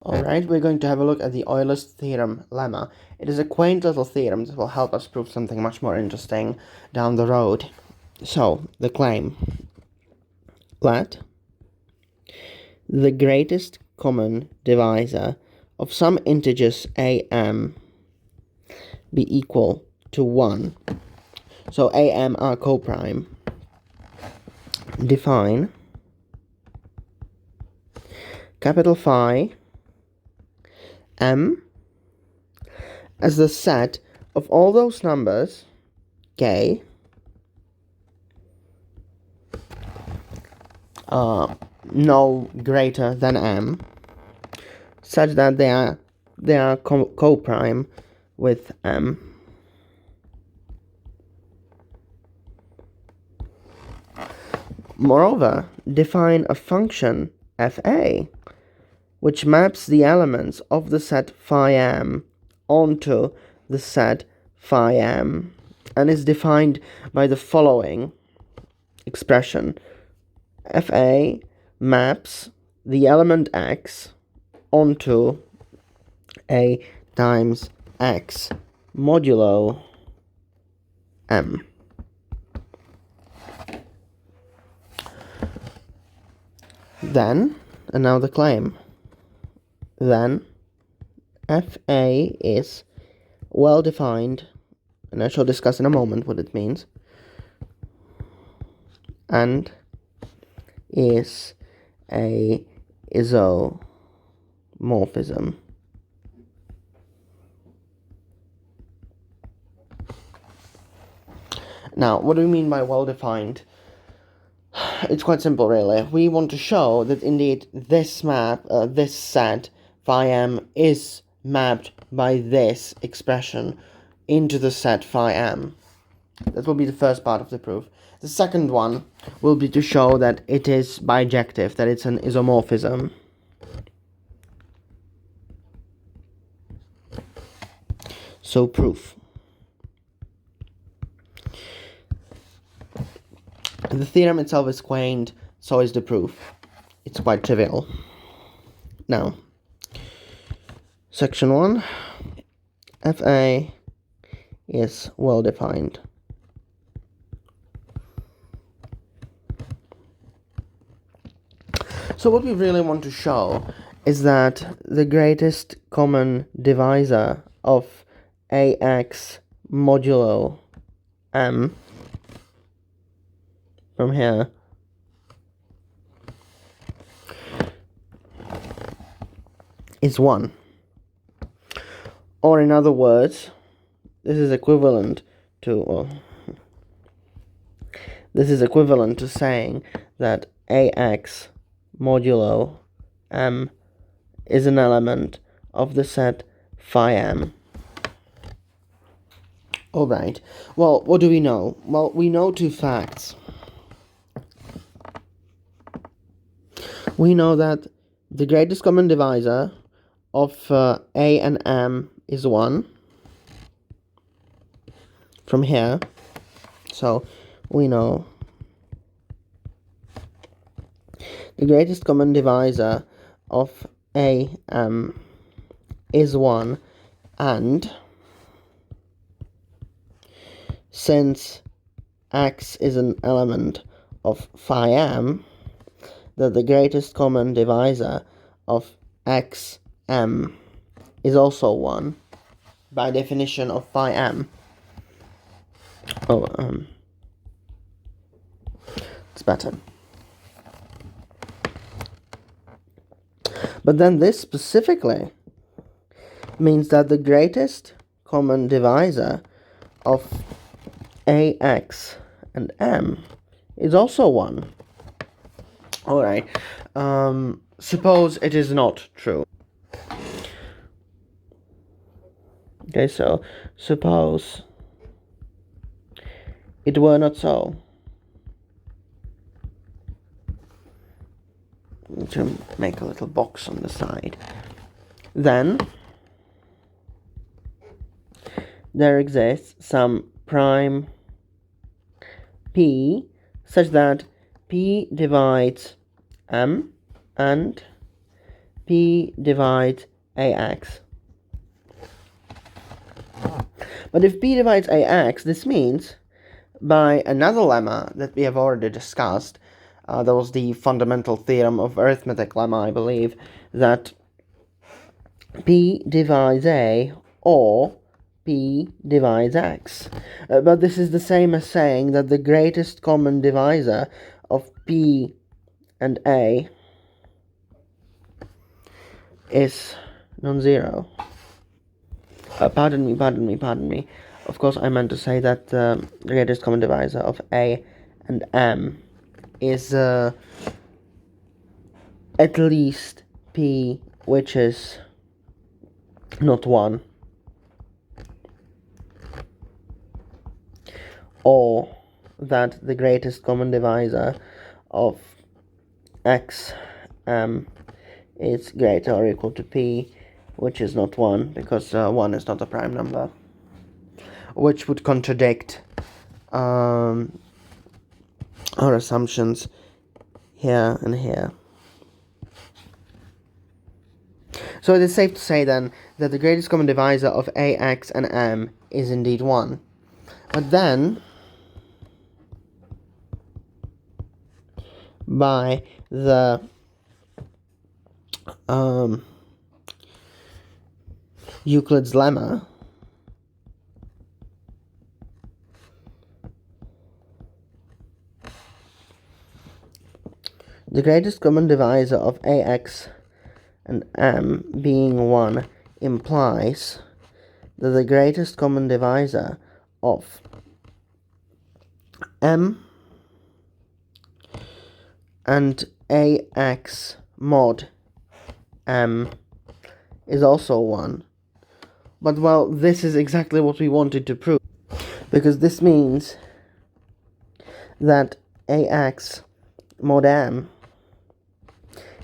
Alright, we're going to have a look at the Euler's theorem lemma. It is a quaint little theorem that will help us prove something much more interesting down the road. So, the claim: let the greatest common divisor of some integers am be equal to 1. So am are coprime. Define capital Phi m as the set of all those numbers k no greater than m, such that they are coprime with m. Moreover, define a function fa which maps the elements of the set phi m onto the set phi m and is defined by the following expression: fa maps the element x onto a times x modulo m. Then, and now the claim, then fa is well defined, and I shall discuss in a moment what it means, and is a isomorphism. Now, what do we mean by well defined? It's quite simple, really. We want to show that indeed this set phi m is mapped by this expression into the set phi m. That will be the first part of the proof. The second one will be to show that it is bijective, that it's an isomorphism. So, proof. The theorem itself is quaint, so is the proof. It's quite trivial. Now, section 1, fa is well defined. So what we really want to show is that the greatest common divisor of ax modulo m from here is 1. Or in other words, this is equivalent to saying that ax modulo m is an element of the set phi m. Alright, well, what do we know? Well, we know two facts. We know that the greatest common divisor of a and m is 1 from here. So we know the greatest common divisor of a m is 1, and since x is an element of phi m, that the greatest common divisor of x m is also 1 by definition of phi m. It's better. But then this specifically means that the greatest common divisor of ax and m is also 1. Alright, suppose it is not true. Okay, so suppose it were not so. To make a little box on the side. Then there exists some prime p such that p divides m and P divides AX. But if P divides AX, this means, by another lemma that we have already discussed, that was the fundamental theorem of arithmetic lemma, I believe, that P divides A or P divides X. But this is the same as saying that the greatest common divisor of P and A is non-zero. Pardon me. Of course, I meant to say that the greatest common divisor of A and M is at least P, which is not 1. Or that the greatest common divisor of X, M is greater or equal to P, which is not 1, because 1 is not a prime number, which would contradict our assumptions here and here. So it is safe to say then that the greatest common divisor of A, X, and M is indeed 1. But then, by the Euclid's lemma, the greatest common divisor of AX and M being 1 implies that the greatest common divisor of M and AX mod M is also 1. But, well, this is exactly what we wanted to prove, because this means that AX mod M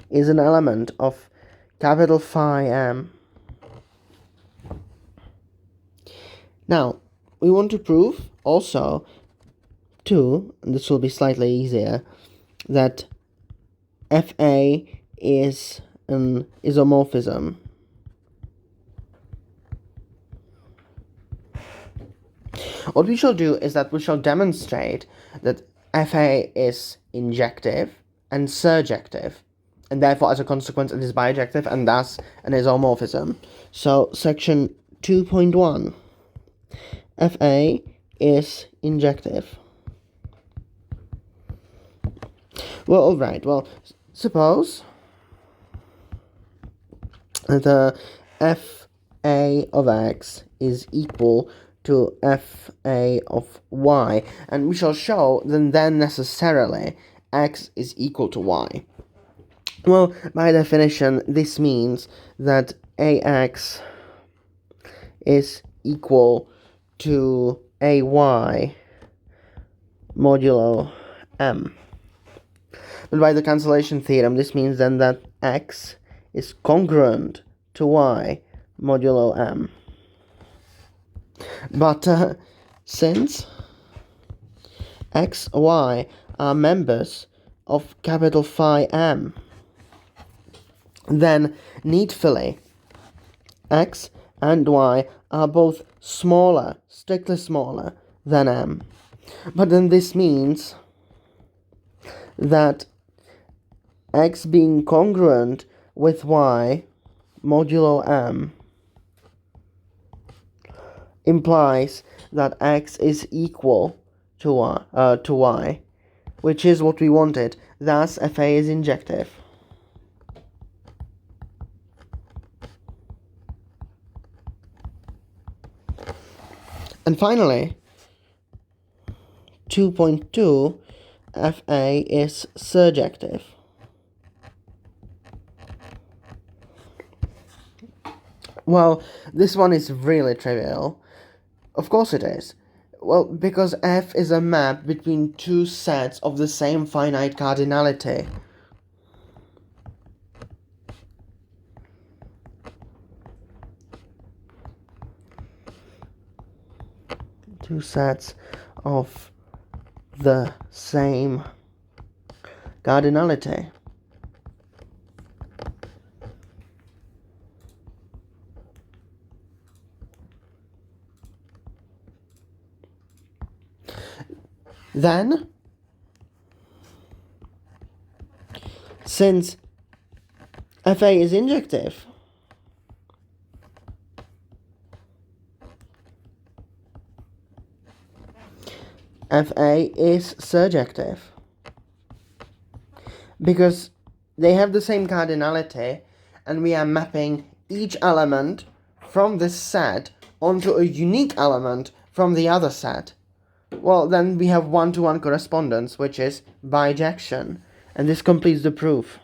is an element of capital Phi M. Now, we want to prove also, too, and this will be slightly easier, that Fa is an isomorphism. What we shall do is that we shall demonstrate that Fa is injective and surjective, and therefore as a consequence it is bijective and thus an isomorphism. So section 2.1, Fa is injective. Well, alright, well, suppose that Fa of X is equal to Fa of Y, and we shall show that then necessarily X is equal to Y. Well, by definition, this means that AX is equal to AY modulo M. But by the cancellation theorem, this means then that X is congruent to Y modulo M. But since X, Y are members of capital Phi M, then needfully X and Y are both smaller, strictly smaller than M. But then this means that X being congruent with Y modulo M implies that X is equal to Y, which is what we wanted. Thus, Fa is injective. And finally, 2.2, Fa is surjective. Well, this one is really trivial. Of course it is. Well, because F is a map between two sets of the same finite cardinality. Two sets of the same cardinality. then since FA is injective, FA is surjective, because they have the same cardinality and we are mapping each element from this set onto a unique element from the other set. Well, then we have one-to-one correspondence, which is bijection, and this completes the proof.